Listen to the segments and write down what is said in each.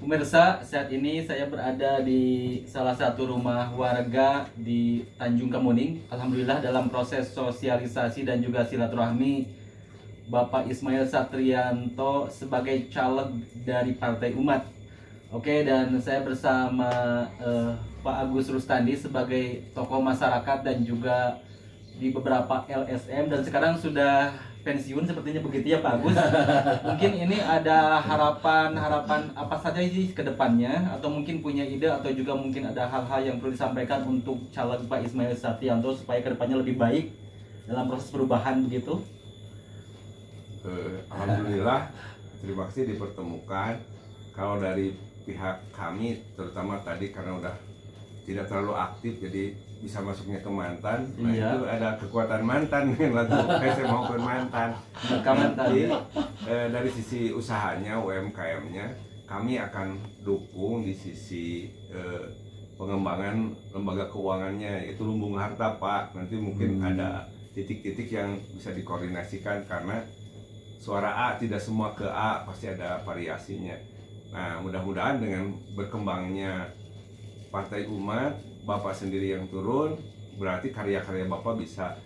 Pemirsa, saat ini saya berada di salah satu rumah warga di Tanjung Kamuning. Alhamdulillah dalam proses sosialisasi dan juga silaturahmi Bapak Ismail Satrianto sebagai caleg dari Partai Umat. Oke, dan saya bersama Pak Agus Rustandi sebagai tokoh masyarakat dan juga di beberapa LSM, dan sekarang sudah pensiun sepertinya begitu ya Pak Agus. Mungkin ini ada harapan apa saja sih ke depannya, atau mungkin punya ide atau juga mungkin ada hal-hal yang perlu disampaikan untuk caleg Pak Ismail Satrianto supaya ke depannya lebih baik dalam proses perubahan begitu. Alhamdulillah, terima kasih dipertemukan. Kalau dari pihak kami, terutama tadi karena udah tidak terlalu aktif, jadi bisa masuknya ke mantan. Nah Iya. itu ada kekuatan mantan yang lagu saya mau ke mantan. Nanti Dari sisi usahanya, UMKM-nya, kami akan dukung di sisi pengembangan lembaga keuangannya, yaitu Lumbung Harta Pak. Nanti mungkin ada titik-titik yang bisa dikoordinasikan karena suara A tidak semua ke A, pasti ada variasinya. Nah, mudah-mudahan dengan berkembangnya Partai Umat, Bapak sendiri yang turun, berarti karya-karya Bapak bisa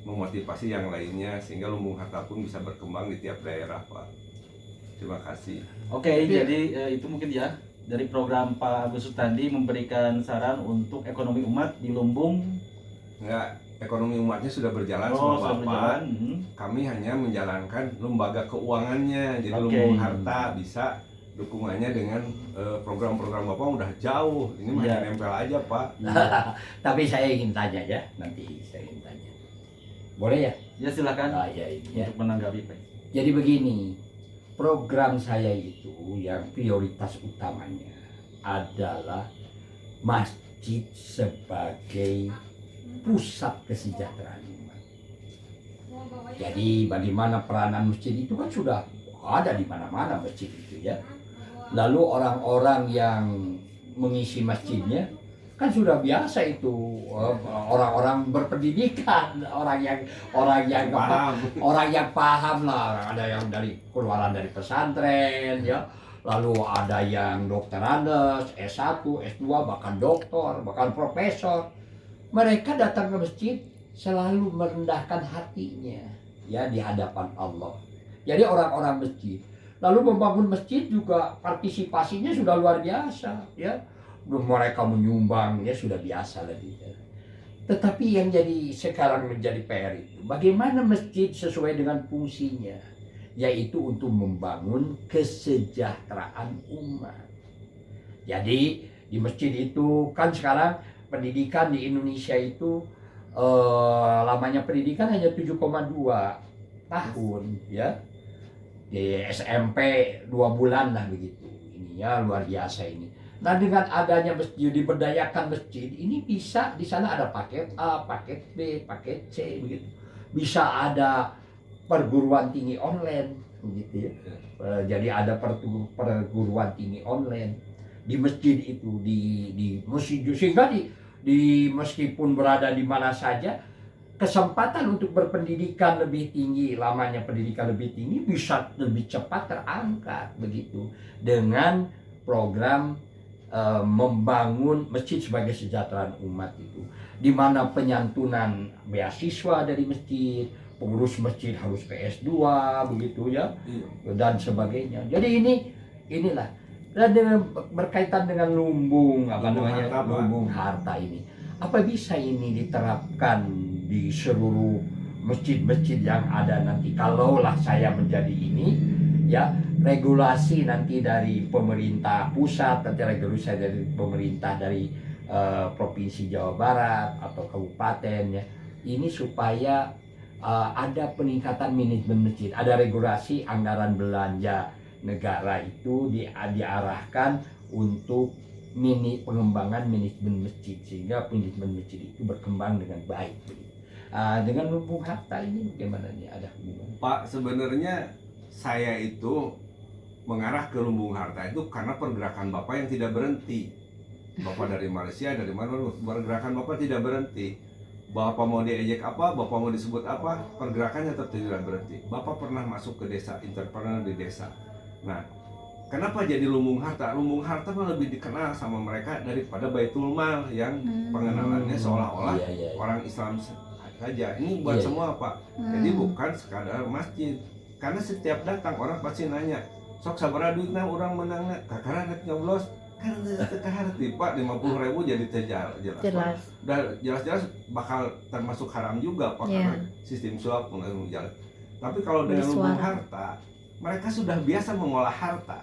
memotivasi yang lainnya sehingga Lumbung Harta pun bisa berkembang di tiap daerah, Pak. Terima kasih. Oke, jadi itu mungkin ya dari program Pak Agus Rustandi memberikan saran untuk ekonomi umat di Lumbung. Enggak, ekonomi umatnya sudah berjalan sama Sudah Bapak. berjalan. Kami hanya menjalankan lembaga keuangannya. Jadi Oke. Lumbung Harta bisa dukungannya dengan program-program Bapak udah jauh. Ini masih Iya. nempel aja, Pak. Tapi saya ingin tanya ya, nanti saya ingin tanya. Boleh ya? Ya silakan Ya ini ya. untuk menanggapi Pak. Jadi begini, program saya itu yang prioritas utamanya adalah masjid sebagai pusat kesejahteraan umat. Jadi bagaimana peranan masjid itu kan sudah ada di mana-mana masjid itu ya. Lalu orang-orang yang mengisi masjidnya kan sudah biasa itu orang-orang berpendidikan, orang yang Paham. orang yang paham lah, ada yang dari keluaran dari pesantren ya, lalu ada yang dokter Andes, S1, S2, bahkan doktor, bahkan profesor. Mereka datang ke masjid selalu merendahkan hatinya ya di hadapan Allah. Jadi orang-orang masjid lalu membangun masjid juga partisipasinya sudah luar biasa ya. Mereka menyumbang ya sudah biasa lah gitu. Tetapi yang jadi sekarang menjadi PR itu bagaimana masjid sesuai dengan fungsinya, yaitu untuk membangun kesejahteraan umat. Jadi di masjid itu kan sekarang pendidikan di Indonesia itu lamanya pendidikan hanya 7,2 tahun ya. Di SMP 2 bulan lah begitu. Ini ya luar biasa ini. Nah dengan adanya masjid, diberdayakan masjid, ini bisa di sana ada paket A, paket B, paket C begitu. Bisa ada perguruan tinggi online begitu ya. Jadi ada perguruan tinggi online di masjid itu di masjid, sehingga di meskipun berada di mana saja kesempatan untuk berpendidikan lebih tinggi, lamanya pendidikan lebih tinggi bisa lebih cepat terangkat begitu dengan program membangun masjid sebagai kesejahteraan umat itu, di mana penyantunan beasiswa dari masjid, pengurus masjid harus ke S2 begitu ya, dan sebagainya. Jadi inilah, dan dengan berkaitan dengan lumbung lumbung harta ini, apa bisa ini diterapkan di seluruh masjid-masjid yang ada nanti kalaulah saya menjadi ini ya, regulasi nanti dari pemerintah pusat, nanti regulasi dari pemerintah dari provinsi Jawa Barat atau kabupaten ya, ini supaya ada peningkatan manajemen masjid, ada regulasi anggaran belanja negara itu diarahkan untuk pengembangan manajemen masjid sehingga manajemen masjid itu berkembang dengan baik. Dengan lumbung harta ini bagaimana nih, ada hubungan? Pak, sebenarnya saya itu mengarah ke lumbung harta itu karena pergerakan Bapak yang tidak berhenti. Bapak dari Malaysia, dari mana, pergerakan Bapak tidak berhenti. Bapak mau diejek apa, Bapak mau disebut apa, pergerakannya tetap tidak berhenti. Bapak pernah masuk ke desa, entrepreneur di desa. Nah, Kenapa jadi lumbung harta? Lumbung harta mah lebih dikenal sama mereka daripada Baitul Mal yang pengenalannya seolah-olah Iya, iya. orang Islam saja. Ini buat Iya. semua Pak. Jadi bukan sekadar masjid. Karena setiap datang orang pasti nanya, sok sabaraha duitna orang menangna, kakara rek nyoblos. Kan teu kaharti Pak, 50.000 jadi jelas. Jelas. Dan jelas-jelas bakal termasuk haram juga Pak, Iya. karena sistem suap mengatur jalan. Tapi kalau dengan Beli lumbung suara. harta, mereka sudah biasa mengolah harta.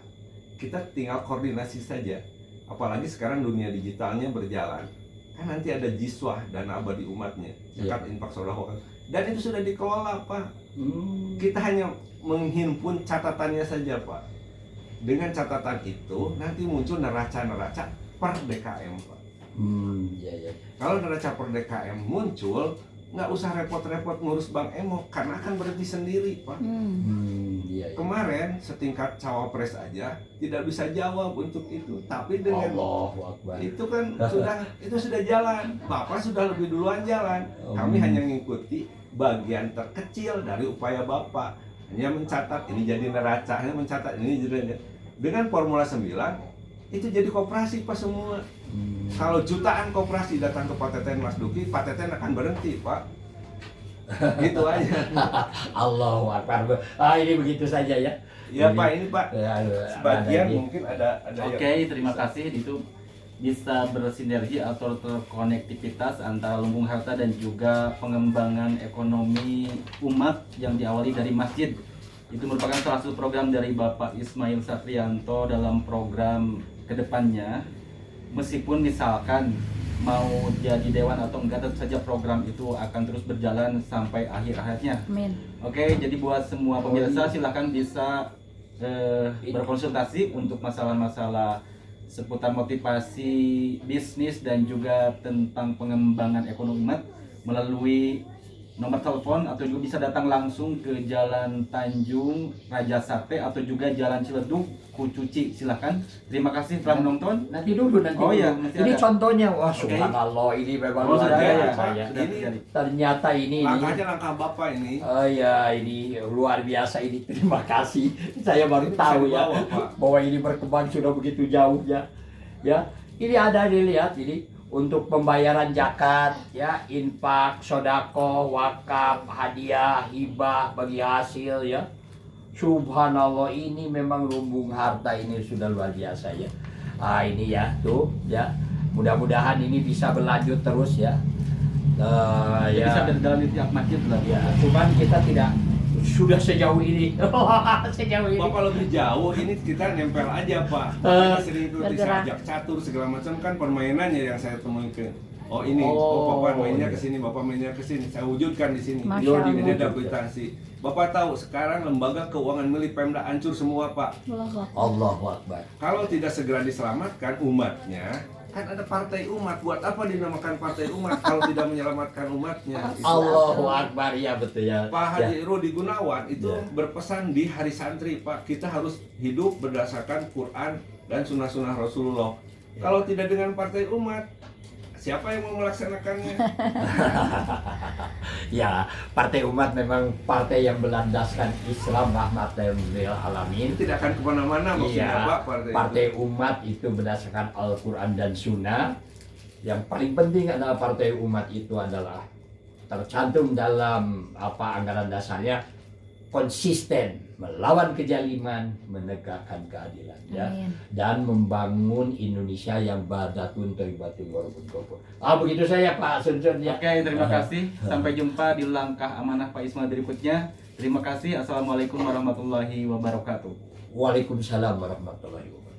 Kita tinggal koordinasi saja. Apalagi sekarang dunia digitalnya berjalan. Kan nanti ada jiswah dana abadi umatnya, zakat infak sedekah. Dan itu sudah dikelola Pak. Kita hanya menghimpun catatannya saja Pak. Dengan catatan itu nanti muncul neraca-neraca per DKM Pak. Iya, iya. Kalau neraca per DKM muncul, nggak usah repot-repot ngurus Bank Emo karena akan berhenti sendiri Pak. Iya, iya. Kemarin setingkat cawapres aja tidak bisa jawab untuk itu, tapi dengan Allahu Akbar. itu kan sudah jalan. Bapak sudah lebih duluan jalan. Kami hanya mengikuti bagian terkecil dari upaya Bapak. Hanya mencatat ini jadi neraca, hanya mencatat ini jadi dengan Formula 9 itu jadi koperasi Pak semua. Kalau jutaan koperasi datang ke Pak Teten Mas Duki, Pak Teten akan berhenti Pak. Gitu aja. Allahu Akbar. Ini begitu saja ya. Ya Pak, ini Pak. Ya, Sebagian ada mungkin ada Oke, terima kasih. Itu bisa bersinergi atau terkonektivitas antara lumbung harta dan juga pengembangan ekonomi umat yang diawali dari masjid. Itu merupakan salah satu program dari Bapak Ismail Satrianto dalam program kedepannya. Meskipun misalkan mau jadi dewan atau enggak, tentu saja program itu akan terus berjalan sampai akhir hayatnya. Amin. Oke, jadi buat semua pemirsa silahkan bisa berkonsultasi untuk masalah-masalah seputar motivasi bisnis dan juga tentang pengembangan ekonomi umat melalui nomor telepon atau juga bisa datang langsung ke Jalan Tanjung Raja Sate atau juga Jalan Ciledug Kucuci. Silahkan. Terima kasih telah menonton. Nanti dulu nanti. Oh iya, dulu. masih Ini ada. contohnya. Wah, Oke. subhanallah, ini memang Oh, luar sudah ada ya, biasa Pak? ya. Sudah Ini terjadi. Ternyata ini langkahnya langkah Bapak ini. Oh ya, ini luar biasa ini. Terima kasih. Saya baru Ini tahu bisa ya dibawa, Pak. bahwa ini berkembang sudah begitu jauh ya. Ya, ini ada dilihat ini untuk pembayaran zakat, ya, infak, sodako, wakaf, hadiah, hibah bagi hasil ya. Subhanallah, ini memang lumbung harta ini sudah luar biasa ya. Ini ya tuh ya. Mudah-mudahan ini bisa berlanjut terus ya. Ya. Bisa dalam tiap masjid lah. Ya, cuman kita tidak sudah sejauh ini. Sejauh ini. Bapak lebih jauh, ini kita nempel aja Pak. Eh, Kita sering ikuti bergerak. sajak catur segala macam kan permainannya yang saya temui ke. Oh ini, Oh, Bapak mainnya iya. ke sini, Bapak mainnya ke sini. Saya wujudkan di sini. Masya Allah. Ini ada kwitansi. Bapak tahu sekarang lembaga keuangan milik Pemda hancur semua Pak. Allahu Akbar. Allahu Akbar. Kalau tidak segera diselamatkan umatnya, kan ada partai umat. Buat apa dinamakan partai umat kalau tidak menyelamatkan umatnya? Itu. Allahu Akbar, ya betul ya. Pak Haji Rudi Gunawan itu Ya. berpesan di Hari Santri, Pak, kita harus hidup berdasarkan Quran dan sunnah-sunnah Rasulullah. Ya. Kalau tidak dengan partai umat, siapa yang mau melaksanakannya? Ya, Partai Umat memang partai yang berlandaskan Islam rahmatan lil alamin. Ini tidak akan kemana-mana maksudnya Iya, Pak, partai, Partai itu. Umat itu berdasarkan Al-Quran dan Sunnah. Yang paling penting adalah Partai Umat itu adalah tercantum dalam anggaran dasarnya, konsisten melawan kezaliman, menegakkan keadilan ya, Amin. dan membangun Indonesia yang badatun thayyibatun warabun ghafur. Begitu saya Pak Sunsun ya. Oke, terima kasih. Sampai jumpa di langkah amanah Pak Ismail berikutnya. Terima kasih. Assalamualaikum warahmatullahi wabarakatuh. Waalaikumsalam warahmatullahi wabarakatuh.